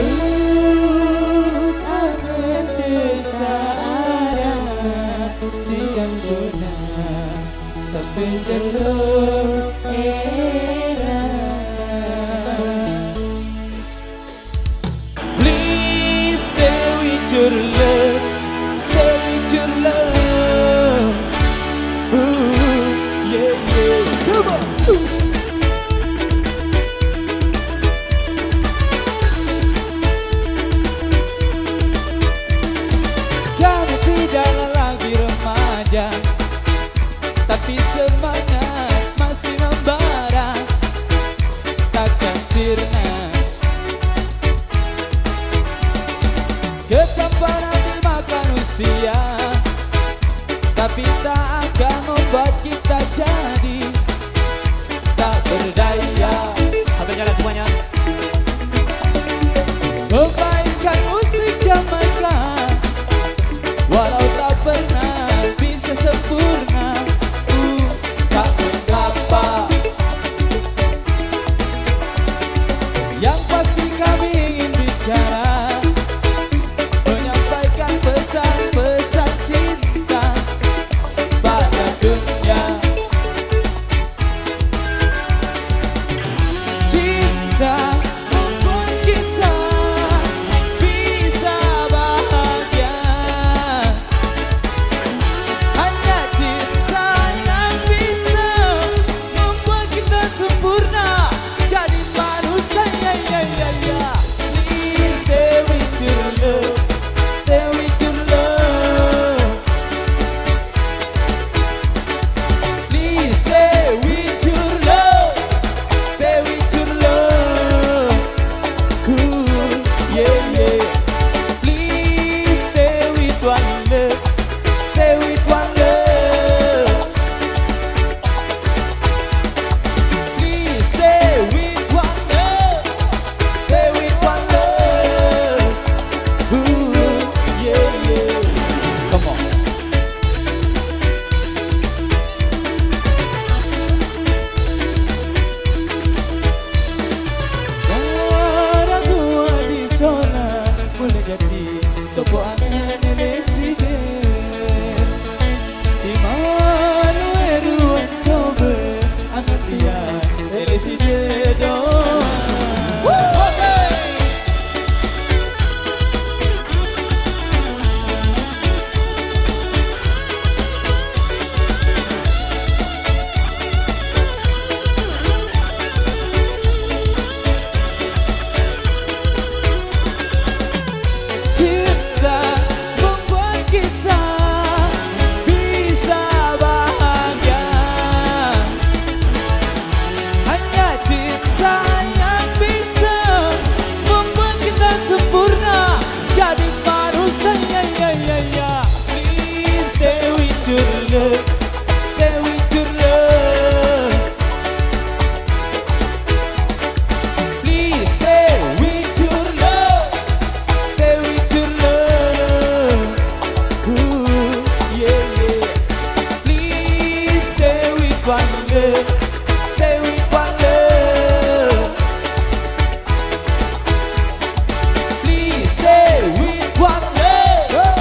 Tulus angin searah dengan guna sampai jalur era. Please stay with your love, stay with your love. Yeah, yeah, come on. Tapi semangat masih membara, takkan sirna. Ketampanan dimakan usia, tapi tak akan membuat kita jadi tak berdaya. Sampai jalan semuanya. Memainkan musik Jamaika, walau tak pernah bisa sempurna. Tak mengapa, yang pasti kami ingin bicara, menyampaikan pesan-pesan cinta pada dunia. Cinta membuat kita bisa bahagia. Hanya cinta yang bisa membuat kita sempurna jadi manusia. Ya, ya, ya. Please stay with your love, stay with your love. Please stay with your love, stay with your love. Yeah, yeah. Please stay with one love, stay with one love. Please stay with one love, stay with one love. Yeah, yeah. Come on. Orang tua di sana boleh jadi toko aneh residen. Di mana eruan coba anak dia residen doang. Cinta membuat kita bisa bahagia. Hanya cinta yang bisa membuat kita sempurna jadi manusia. Ya, ya, ya. Please stay with your love, stay with your love. Please stay with your love, stay with your love. Yeah, yeah. Please stay with one love, stay with one love. Please stay with one love,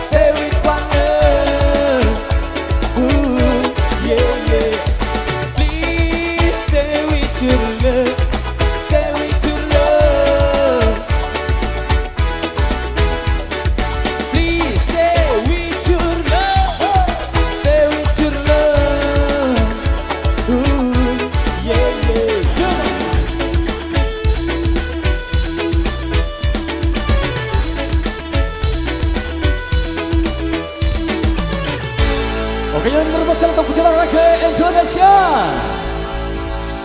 stay with one love. Yeah, yeah. Please stay with your love, stay with your love. Please stay with your love, stay with your love. Yeah, yeah. Oke, yang terbesar untuk perjalanan ke Indonesia.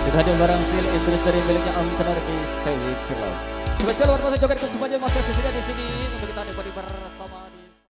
Kita hadir bareng Phil Industri miliknya Om Tenar di Stay With Your Love. Spesial luar biasa joget ke semuanya Mas Presiden di sini untuk kita nikmati bersama.